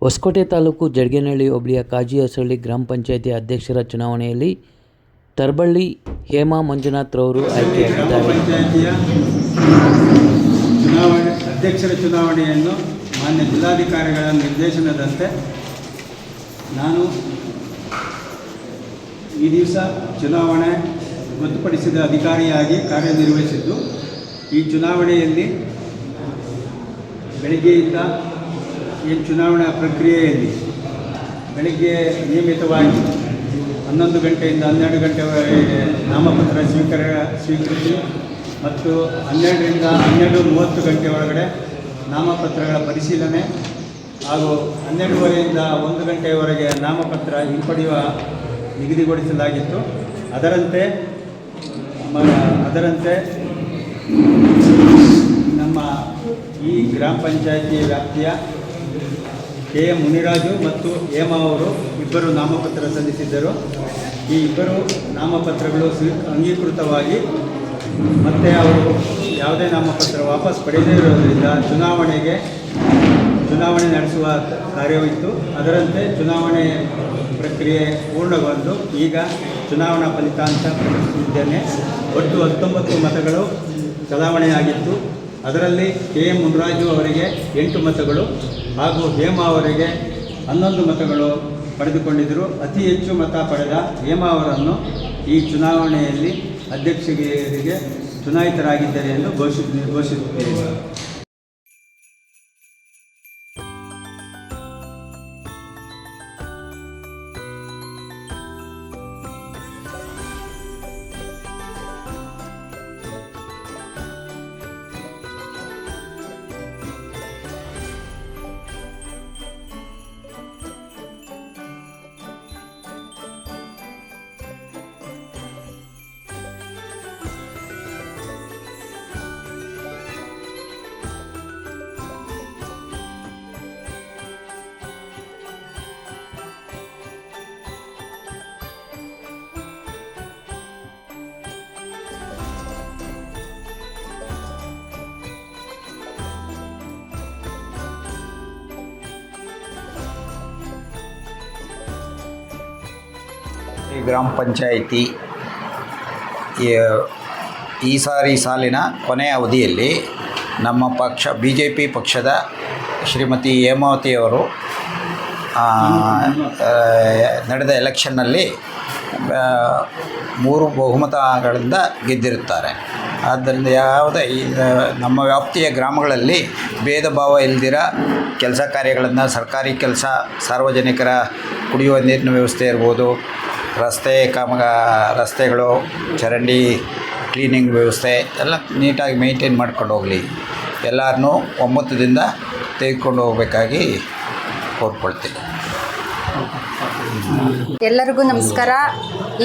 ಹೊಸಕೋಟೆ ತಾಲೂಕು ಜಡಗೇನಹಳ್ಳಿ ಹೋಬಳಿಯ ಕಾಜಿ ಹೊಸಳ್ಳಿ ಗ್ರಾಮ ಪಂಚಾಯಿತಿ ಅಧ್ಯಕ್ಷರ ಚುನಾವಣೆಯಲ್ಲಿ ತರಬಳ್ಳಿ ಹೇಮಾ ಮಂಜುನಾಥ್ ರವರು ಆಯ್ಕೆಯಾಗಿದ್ದಾರೆ. ಪಂಚಾಯಿತಿಯ ಅಧ್ಯಕ್ಷರ ಚುನಾವಣೆಯನ್ನು ಮಾನ್ಯ ಜಿಲ್ಲಾಧಿಕಾರಿಗಳ ನಿರ್ದೇಶನದಂತೆ ನಾನು ಈ ದಿವಸ ಚುನಾವಣೆ ಗೊತ್ತುಪಡಿಸಿದ ಅಧಿಕಾರಿಯಾಗಿ ಕಾರ್ಯನಿರ್ವಹಿಸಿದ್ದು, ಈ ಚುನಾವಣೆಯಲ್ಲಿ ಬೆಳಗ್ಗೆಯಿಂದ ಈ ಚುನಾವಣಾ ಪ್ರಕ್ರಿಯೆಯಲ್ಲಿ ಬೆಳಗ್ಗೆ ನಿಯಮಿತವಾಗಿ 11 ಗಂಟೆಯಿಂದ 12 ಗಂಟೆವರೆಗೆ ನಾಮಪತ್ರ ಸ್ವೀಕೃತಿ ಮತ್ತು 12ರಿಂದ 12:30 ಗಂಟೆ ಒಳಗಡೆ ನಾಮಪತ್ರಗಳ ಪರಿಶೀಲನೆ ಹಾಗೂ 12:30ರಿಂದ 1 ಗಂಟೆಯವರೆಗೆ ನಾಮಪತ್ರ ಹಿಂಪಡೆಯುವ ನಿಗದಿಗೊಳಿಸಲಾಗಿತ್ತು. ಅದರಂತೆ ನಮ್ಮ ಈ ಗ್ರಾಮ ಪಂಚಾಯಿತಿ ವ್ಯಾಪ್ತಿಯ KM ಮುನಿರಾಜು ಮತ್ತು ಹೇಮಾ ಅವರು ಇಬ್ಬರು ನಾಮಪತ್ರ ಸಲ್ಲಿಸಿದ್ದರು. ಈ ಇಬ್ಬರು ನಾಮಪತ್ರಗಳು ಅಂಗೀಕೃತವಾಗಿ ಮತ್ತು ಅವರು ಯಾವುದೇ ನಾಮಪತ್ರ ವಾಪಸ್ ಪಡೆಯದೇ ಇರೋದರಿಂದ ಚುನಾವಣೆ ನಡೆಸುವ ಕಾರ್ಯವಿತ್ತು. ಅದರಂತೆ ಚುನಾವಣೆ ಪ್ರಕ್ರಿಯೆ ಪೂರ್ಣಗೊಂಡು ಈಗ ಚುನಾವಣಾ ಫಲಿತಾಂಶ ಪ್ರಕಟಿಸಿದ್ದೇನೆ. ಒಟ್ಟು 19 ಮತಗಳು ಚಲಾವಣೆಯಾಗಿತ್ತು. ಅದರಲ್ಲಿ KM ಮುನಿರಾಜು ಅವರಿಗೆ 8 ಮತಗಳು ಹಾಗೂ ಹೇಮಾ ಅವರಿಗೆ 11 ಮತಗಳು ಪಡೆದುಕೊಂಡಿದ್ದರು. ಅತಿ ಹೆಚ್ಚು ಮತ ಪಡೆದ ಹೇಮಾ ಅವರನ್ನು ಈ ಚುನಾವಣೆಯಲ್ಲಿ ಅಧ್ಯಕ್ಷರಿಗೆ ಚುನಾಯಿತರಾಗಿದ್ದಾರೆ ಎಂದು ಘೋಷಿಸುತ್ತೇವೆ. ಗ್ರಾಮ ಪಂಚಾಯಿತಿ ಈ ಸಾಲಿನ ಕೊನೆಯ ಅವಧಿಯಲ್ಲಿ ನಮ್ಮ ಪಕ್ಷ BJP ಪಕ್ಷದ ಶ್ರೀಮತಿ ಹೇಮಾವತಿಯವರು ನಡೆದ ಎಲೆಕ್ಷನ್ನಲ್ಲಿ 3 ಬಹುಮತಗಳಿಂದ ಗೆದ್ದಿರುತ್ತಾರೆ. ಆದ್ದರಿಂದ ಯಾವುದೇ ನಮ್ಮ ವ್ಯಾಪ್ತಿಯ ಗ್ರಾಮಗಳಲ್ಲಿ ಭೇದ ಭಾವ ಇಲ್ದಿರ ಕೆಲಸ ಕಾರ್ಯಗಳನ್ನು, ಸರ್ಕಾರಿ ಕೆಲಸ, ಸಾರ್ವಜನಿಕರ ಕುಡಿಯುವ ನೀರಿನ ವ್ಯವಸ್ಥೆ ಇರ್ಬೋದು, ರಸ್ತೆಗಳು, ಚರಂಡಿ ಕ್ಲೀನಿಂಗ್ ವ್ಯವಸ್ಥೆ ಎಲ್ಲ ನೀಟಾಗಿ ಮೇಂಟೈನ್ ಮಾಡ್ಕೊಂಡು ಹೋಗಲಿ, ಎಲ್ಲರನ್ನೂ ಒಮ್ಮತದಿಂದ ತೆಗೆದುಕೊಂಡು ಹೋಗಬೇಕಾಗಿ ಕೋರ್ಕೊಳ್ತೀನಿ. ಎಲ್ಲರಿಗೂ ನಮಸ್ಕಾರ.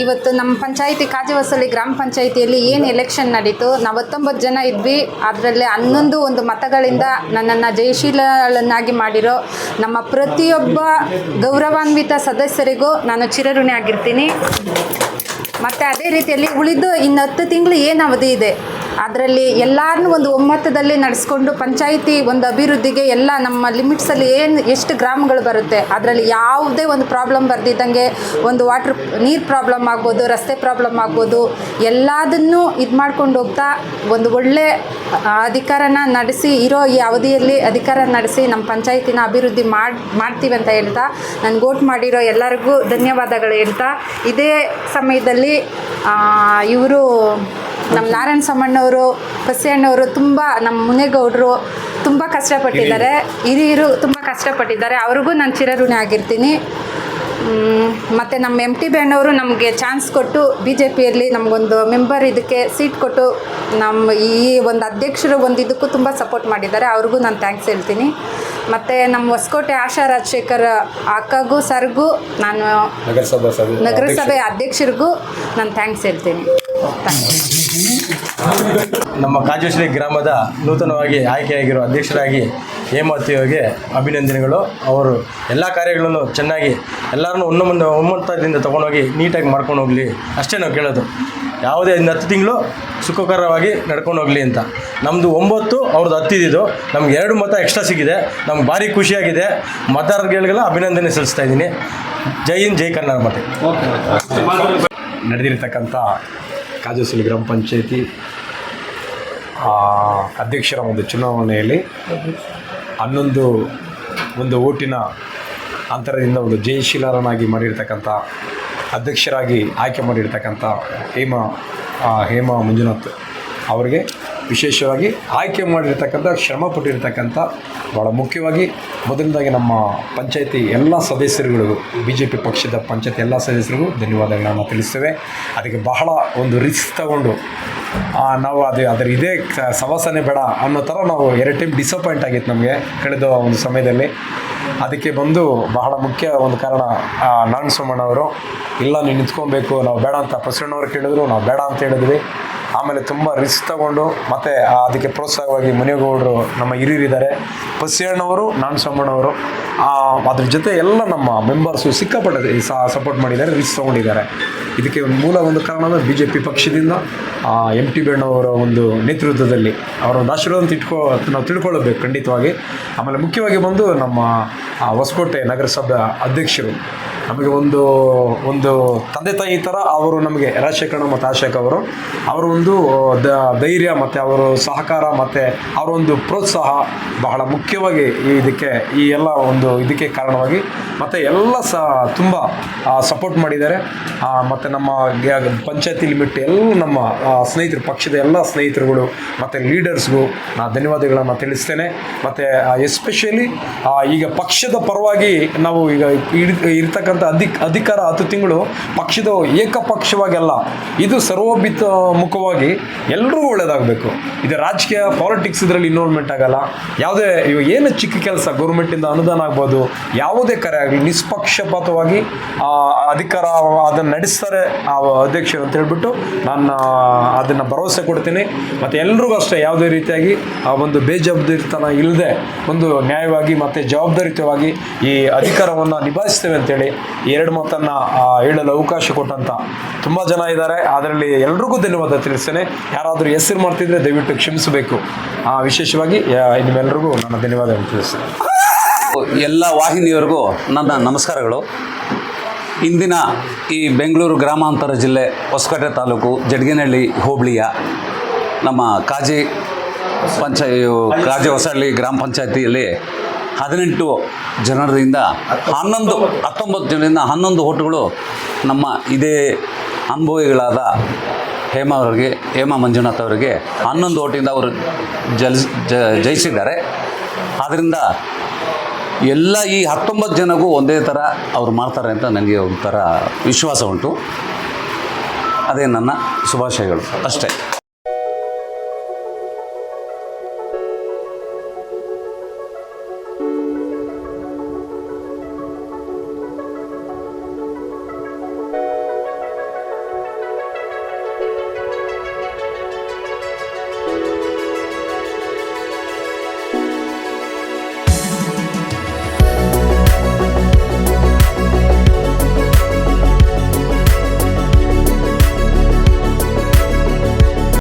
ಇವತ್ತು ನಮ್ಮ ಪಂಚಾಯಿತಿ ಕಾಜಿ ಹೊಸಳ್ಳಿ ಗ್ರಾಮ ಪಂಚಾಯಿತಿಯಲ್ಲಿ ಏನು ಎಲೆಕ್ಷನ್ ನಡೀತು, ನಾವು 19 ಜನ ಇದ್ವಿ. ಅದರಲ್ಲಿ 11 ಮತಗಳಿಂದ ನನ್ನನ್ನು ಜಯಶೀಲಳನ್ನಾಗಿ ಮಾಡಿರೋ ನಮ್ಮ ಪ್ರತಿಯೊಬ್ಬ ಗೌರವಾನ್ವಿತ ಸದಸ್ಯರಿಗೂ ನಾನು ಚಿರಋಣಿ ಆಗಿರ್ತೀನಿ. ಮತ್ತು ಅದೇ ರೀತಿಯಲ್ಲಿ ಉಳಿದು ಇನ್ನು 10 ತಿಂಗಳು ಏನು ಅವಧಿ ಇದೆ, ಅದರಲ್ಲಿ ಎಲ್ಲರನ್ನೂ ಒಂದು ಒಮ್ಮತದಲ್ಲಿ ನಡೆಸ್ಕೊಂಡು ಪಂಚಾಯಿತಿ ಒಂದು ಅಭಿವೃದ್ಧಿಗೆ ಎಲ್ಲ ನಮ್ಮ ಲಿಮಿಟ್ಸಲ್ಲಿ ಎಷ್ಟು ಗ್ರಾಮಗಳು ಬರುತ್ತೆ ಅದರಲ್ಲಿ ಯಾವುದೇ ಒಂದು ಪ್ರಾಬ್ಲಮ್ ಬರ್ದಿದ್ದಂಗೆ, ಒಂದು ನೀರು ಪ್ರಾಬ್ಲಮ್ ಆಗ್ಬೋದು, ರಸ್ತೆ ಪ್ರಾಬ್ಲಮ್ ಆಗ್ಬೋದು, ಎಲ್ಲದನ್ನೂ ಇದು ಮಾಡ್ಕೊಂಡು ಹೋಗ್ತಾ ಒಂದು ಒಳ್ಳೆ ಅಧಿಕಾರನ ನಡೆಸಿ ಇರೋ ಈ ಅವಧಿಯಲ್ಲಿ ಅಧಿಕಾರ ನಡೆಸಿ ನಮ್ಮ ಪಂಚಾಯಿತಿನ ಅಭಿವೃದ್ಧಿ ಮಾಡ್ತೀವಿ ಅಂತ ಹೇಳ್ತಾ, ನನಗೆ ವೋಟ್ ಮಾಡಿರೋ ಎಲ್ಲರಿಗೂ ಧನ್ಯವಾದಗಳು ಹೇಳ್ತಾ, ಇದೇ ಸಮಯದಲ್ಲಿ ಇವರು ನಮ್ಮ ನಾರಾಯಣ ಸಮ್ಮಣ್ಣವರು, ಬಸಯ್ಯಣ್ಣವರು, ತುಂಬ ನಮ್ಮ ಮುನೇಗೌಡರು ತುಂಬ ಕಷ್ಟಪಟ್ಟಿದ್ದಾರೆ, ಹಿರಿಯರು ತುಂಬ ಕಷ್ಟಪಟ್ಟಿದ್ದಾರೆ. ಅವ್ರಿಗೂ ನಾನು ಚಿರಋಣಿ ಆಗಿರ್ತೀನಿ. ಮತ್ತು ನಮ್ಮ MTB ಅಣ್ಣವರು ನಮಗೆ ಚಾನ್ಸ್ ಕೊಟ್ಟು BJPಯಲ್ಲಿ ನಮಗೊಂದು ಮೆಂಬರ್ ಇದಕ್ಕೆ ಸೀಟ್ ಕೊಟ್ಟು ನಮ್ಮ ಈ ಒಂದು ಅಧ್ಯಕ್ಷರು ಒಂದು ಇದಕ್ಕೂ ತುಂಬ ಸಪೋರ್ಟ್ ಮಾಡಿದ್ದಾರೆ. ಅವ್ರಿಗೂ ನಾನು ಥ್ಯಾಂಕ್ಸ್ ಹೇಳ್ತೀನಿ. ಮತ್ತು ನಮ್ಮ ಹೊಸಕೋಟೆ ಆಶಾ ರಾಜಶೇಖರ್ ಅಕ್ಕಗೂ ಸರ್ಗೂ ನಾನು ನಗರಸಭೆ ಅಧ್ಯಕ್ಷರಿಗೂ ನಾನು ಥ್ಯಾಂಕ್ಸ್ ಹೇಳ್ತೀನಿ. ನಮ್ಮ ಕಾಜಿ ಹೊಸಳ್ಳಿ ಗ್ರಾಮದ ನೂತನವಾಗಿ ಆಯ್ಕೆಯಾಗಿರೋ ಅಧ್ಯಕ್ಷರಾಗಿ ಹೇಮಾವತಿಯವರಿಗೆ ಅಭಿನಂದನೆಗಳು. ಅವರು ಎಲ್ಲ ಕಾರ್ಯಗಳನ್ನು ಚೆನ್ನಾಗಿ ಎಲ್ಲರನ್ನೂ ಒಮ್ಮತದಿಂದ ತೊಗೊಂಡೋಗಿ ನೀಟಾಗಿ ಮಾಡ್ಕೊಂಡು ಹೋಗಲಿ, ಅಷ್ಟೇ ನಾವು ಕೇಳೋದು. ಯಾವುದೇ 10 ತಿಂಗಳು ಸುಖಕರವಾಗಿ ನಡ್ಕೊಂಡು ಹೋಗಲಿ ಅಂತ. ನಮ್ಮದು 9, ಅವ್ರದ್ದು 10 ಇದ್ದಿದ್ದು, ನಮ್ಗೆ 2 ಮತ ಎಕ್ಸ್ಟ್ರಾ ಸಿಕ್ಕಿದೆ. ನಮ್ಗೆ ಭಾರಿ ಖುಷಿಯಾಗಿದೆ. ಮತದಾರಗಳಿಗೆಲ್ಲ ಅಭಿನಂದನೆ ಸಲ್ಲಿಸ್ತಾ ಇದ್ದೀನಿ. ಜೈ ಹಿಂದ್, ಜೈ ಕನ್ನಡ. ಮತ್ತೆ ನಡೆದಿರ್ತಕ್ಕಂಥ ಕಾಜೇಹೊಸಳ್ಳಿ ಗ್ರಾಮ ಪಂಚಾಯತಿ ಅಧ್ಯಕ್ಷರ ಒಂದು ಚುನಾವಣೆಯಲ್ಲಿ 11 ಓಟಿನ ಅಂತರದಿಂದ ಒಂದು ಜಯಶೀಲರನ್ನಾಗಿ ಮಾಡಿರ್ತಕ್ಕಂಥ ಅಧ್ಯಕ್ಷರಾಗಿ ಆಯ್ಕೆ ಮಾಡಿರ್ತಕ್ಕಂಥ ಹೇಮಾ ಮಂಜುನಾಥ್ ಅವರಿಗೆ ವಿಶೇಷವಾಗಿ ಆಯ್ಕೆ ಮಾಡಿರ್ತಕ್ಕಂಥ ಶ್ರಮಪಟ್ಟಿರ್ತಕ್ಕಂಥ ಭಾಳ ಮುಖ್ಯವಾಗಿ ಮೊದಲನೇದಾಗಿ ನಮ್ಮ ಪಂಚಾಯತಿ ಎಲ್ಲ ಸದಸ್ಯರುಗಳಿಗೂ, BJP ಪಕ್ಷದ ಪಂಚಾಯತಿ ಎಲ್ಲ ಸದಸ್ಯರಿಗೂ ಧನ್ಯವಾದಗಳನ್ನು ತಿಳಿಸ್ತೇವೆ. ಅದಕ್ಕೆ ಬಹಳ ಒಂದು ರಿಸ್ಕ್ ತಗೊಂಡು ನಾವು ಅದರ ಇದೇ ಸವಾಸನೆ ಬೇಡ ಅನ್ನೋ ಥರ ನಾವು 2 ಟೈಮ್ ಡಿಸಪಾಯಿಂಟ್ ಆಗಿತ್ತು ನಮಗೆ ಕಳೆದ ಒಂದು ಸಮಯದಲ್ಲಿ. ಅದಕ್ಕೆ ಬಂದು ಬಹಳ ಮುಖ್ಯ ಒಂದು ಕಾರಣ ನಾರಾಯಣ ಸೋಮಣ್ಣ ಅವರು, ಇಲ್ಲ ನೀವು ನಿಂತ್ಕೊಬೇಕು, ನಾವು ಬೇಡ ಅಂತ ಪ್ರಸನ್ನವರು ಕೇಳಿದ್ರು, ನಾವು ಬೇಡ ಅಂತ ಹೇಳಿದ್ವಿ. ಆಮೇಲೆ ತುಂಬ ರಿಸ್ಕ್ ತಗೊಂಡು ಮತ್ತು ಅದಕ್ಕೆ ಪ್ರೋತ್ಸಾಹವಾಗಿ ಮುನಿಯಗೌಡರು ನಮ್ಮ ಹಿರಿಯರಿದ್ದಾರೆ, ಬಸಯ್ಯಣ್ಣವರು, ನಾರಾಯಣ ಸೋಮಣ್ಣವರು, ಅದ್ರ ಜೊತೆ ಎಲ್ಲ ನಮ್ಮ ಮೆಂಬರ್ಸು ಸಿಕ್ಕಾಪಟ್ಟೆ ಸಪೋರ್ಟ್ ಮಾಡಿದ್ದಾರೆ, ರಿಸ್ಕ್ ತೊಗೊಂಡಿದ್ದಾರೆ. ಇದಕ್ಕೆ ಮೂಲ ಒಂದು ಕಾರಣ ಅಂದರೆ BJP ಪಕ್ಷದಿಂದ MT ಬೇಣವರ ಒಂದು ನೇತೃತ್ವದಲ್ಲಿ ಅವರ ಒಂದು ಆಶೀರ್ವಾದ ನಾವು ತಿಳ್ಕೊಳ್ಳಬೇಕು ಖಂಡಿತವಾಗಿ. ಆಮೇಲೆ ಮುಖ್ಯವಾಗಿ ಬಂದು ನಮ್ಮ ಹೊಸಕೋಟೆ ನಗರಸಭೆ ಅಧ್ಯಕ್ಷರು ನಮಗೆ ಒಂದು ತಂದೆ ತಾಯಿ ಥರ ಅವರು ನಮಗೆ ರಾಜಶೇಖರಣ್ಣ ಮತ್ತು ಆಶೇಖ ಅವರು ಒಂದು ಧೈರ್ಯ ಮತ್ತು ಅವರು ಸಹಕಾರ ಮತ್ತು ಅವರ ಒಂದು ಪ್ರೋತ್ಸಾಹ ಬಹಳ ಮುಖ್ಯವಾಗಿ ಈ ಎಲ್ಲ ಇದಕ್ಕೆ ಕಾರಣವಾಗಿ ಮತ್ತು ಎಲ್ಲ ತುಂಬ ಸಪೋರ್ಟ್ ಮಾಡಿದ್ದಾರೆ. ಮತ್ತು ನಮ್ಮ ಪಂಚಾಯತಿ ಲಿಮಿಟ್ ಎಲ್ಲ ನಮ್ಮ ಸ್ನೇಹಿತರು, ಪಕ್ಷದ ಎಲ್ಲ ಸ್ನೇಹಿತರುಗಳು ಮತ್ತು ಲೀಡರ್ಸ್ಗೂ ನಾನು ಧನ್ಯವಾದಗಳನ್ನು ತಿಳಿಸ್ತೇನೆ. ಮತ್ತು ಎಸ್ಪೆಷಲಿ ಈಗ ಪಕ್ಷದ ಪರವಾಗಿ ನಾವು ಈಗ ಇರ್ತಕ್ಕಂಥ ಅಧಿಕಾರ 10 ತಿಂಗಳು ಪಕ್ಷದ ಏಕಪಕ್ಷವಾಗಿ ಅಲ್ಲ, ಇದು ಸರ್ವೋಭಿಮುಖವಾಗಿ ಎಲ್ಲರಿಗೂ ಒಳ್ಳೆಯದಾಗಬೇಕು. ಇದು ರಾಜಕೀಯ ಪಾಲಿಟಿಕ್ಸ್ ಇದರಲ್ಲಿ ಇನ್ವಾಲ್ವ್ಮೆಂಟ್ ಆಗಲ್ಲ. ಯಾವುದೇ ಇವಾಗ ಏನು ಚಿಕ್ಕ ಕೆಲಸ ಗೌರ್ಮೆಂಟಿಂದ ಅನುದಾನ ಆಗ್ಬೋದು, ಯಾವುದೇ ಕರೆ ಆಗಲಿ ನಿಷ್ಪಕ್ಷಪಾತವಾಗಿ ಅಧಿಕಾರ ಅದನ್ನು ನಡೆಸ್ತಾರೆ ಆ ಅಧ್ಯಕ್ಷರು ಅಂತ ಹೇಳ್ಬಿಟ್ಟು ನಾನು ಅದನ್ನು ಭರವಸೆ ಕೊಡ್ತೀನಿ. ಮತ್ತು ಎಲ್ರಿಗೂ ಅಷ್ಟೇ ಯಾವುದೇ ರೀತಿಯಾಗಿ ಒಂದು ಬೇಜವಾಬ್ದಾರಿತನ ಇಲ್ಲದೆ ಒಂದು ನ್ಯಾಯವಾಗಿ ಮತ್ತು ಜವಾಬ್ದಾರಿಯುತವಾಗಿ ಈ ಅಧಿಕಾರವನ್ನು ನಿಭಾಯಿಸ್ತೇವೆ ಅಂತೇಳಿ 2 ಮಾತನ್ನು ಹೇಳಲು ಅವಕಾಶ ಕೊಟ್ಟಂಥ ತುಂಬ ಜನ ಇದ್ದಾರೆ. ಅದರಲ್ಲಿ ಎಲ್ರಿಗೂ ಧನ್ಯವಾದ ತಿಳಿಸ್ತೇನೆ. ಯಾರಾದರೂ ಹೆಸರು ಮಾಡ್ತಿದ್ರೆ ದಯವಿಟ್ಟು ಕ್ಷಮಿಸಬೇಕು. ವಿಶೇಷವಾಗಿ ನಿಮ್ಮೆಲ್ಲರಿಗೂ ನನ್ನ ಧನ್ಯವಾದಗಳು ತಿಳಿಸ್ತೇನೆ. ಎಲ್ಲ ವಾಹಿನಿಯವರಿಗೂ ನನ್ನ ನಮಸ್ಕಾರಗಳು. ಇಂದಿನ ಈ ಬೆಂಗಳೂರು ಗ್ರಾಮಾಂತರ ಜಿಲ್ಲೆ ಹೊಸಕೋಟೆ ತಾಲೂಕು ಜಡ್ಗಿನಹಳ್ಳಿ ಹೋಬಳಿಯ ನಮ್ಮ ಕಾಜೇಹೊಸಳ್ಳಿ ಗ್ರಾಮ ಪಂಚಾಯತಿಯಲ್ಲಿ 18 ಜನರಿಂದ 19 ಜನರಿಂದ 11 ಓಟುಗಳು ನಮ್ಮ ಇದೇ ಅನುಭವಿಗಳಾದ ಹೇಮಾ ಮಂಜುನಾಥ್ ಅವರಿಗೆ 11 ಓಟಿಂದ ಅವರು ಜಯಿಸಿದ್ದಾರೆ. ಆದ್ದರಿಂದ ಎಲ್ಲ ಈ 19 ಜನಗೂ ಒಂದೇ ಥರ ಅವ್ರು ಮಾಡ್ತಾರೆ ಅಂತ ನನಗೆ ಒಂಥರ ವಿಶ್ವಾಸ ಉಂಟು. ಅದೇ ನನ್ನ ಶುಭಾಶಯಗಳು ಅಷ್ಟೇ.